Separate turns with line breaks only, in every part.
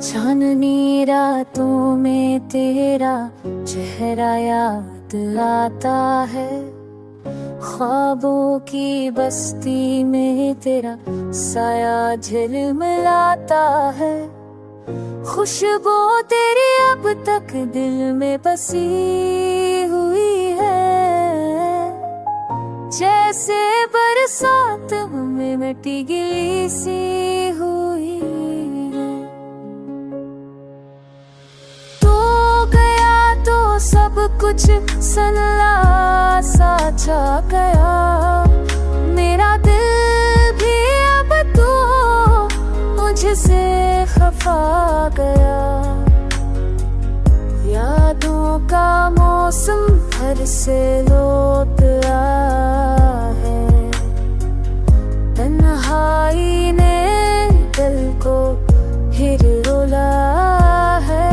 चांदनी रातों में तेरा चेहरा याद आता है, ख्वाबों की बस्ती में तेरा साया झिलमिलाता है। खुशबू तेरी अब तक दिल में बसी हुई है, जैसे बरसात में मिट्टी गिली सी हुई है। तो गया तो सब कुछ सन्नाटा सा छा गया, मेरा दिल भी अब तो मुझसे खफा गया। यादों का मौसम घर से लौट आया है, तन्हाई ने दिल को फिर रुला है।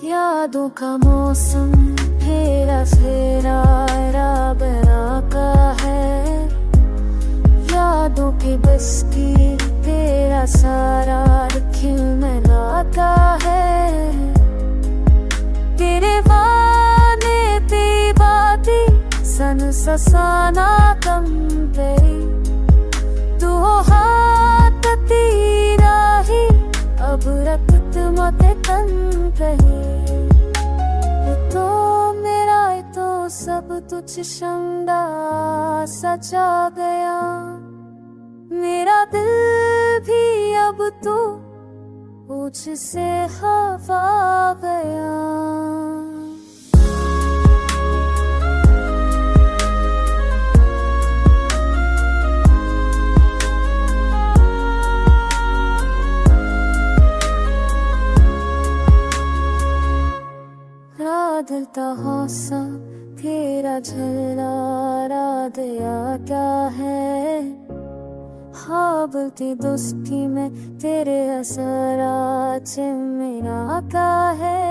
यादों का मौसम फेरा फेरा बना का है, यादों की बस्ती तेरा सारा खिलमिलाता है। तेरे वादे तेरी बातें सन ससाना कम गई, तू हाथ तेरा ही अब रखत मते तन कही। तो मेरा तो सब तुझ शंदा सचा गया, मेरा दिल भी अब तो मुझसे खफा गया। राधता हौसा तेरा झल्ला दया क्या है, हाबलती दोस्ती में तेरे असरा चिमना का है।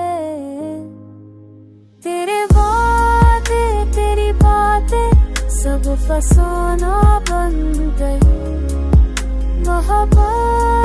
तेरे वादे तेरी बातें सब फसाना बन गई, मोहब्बत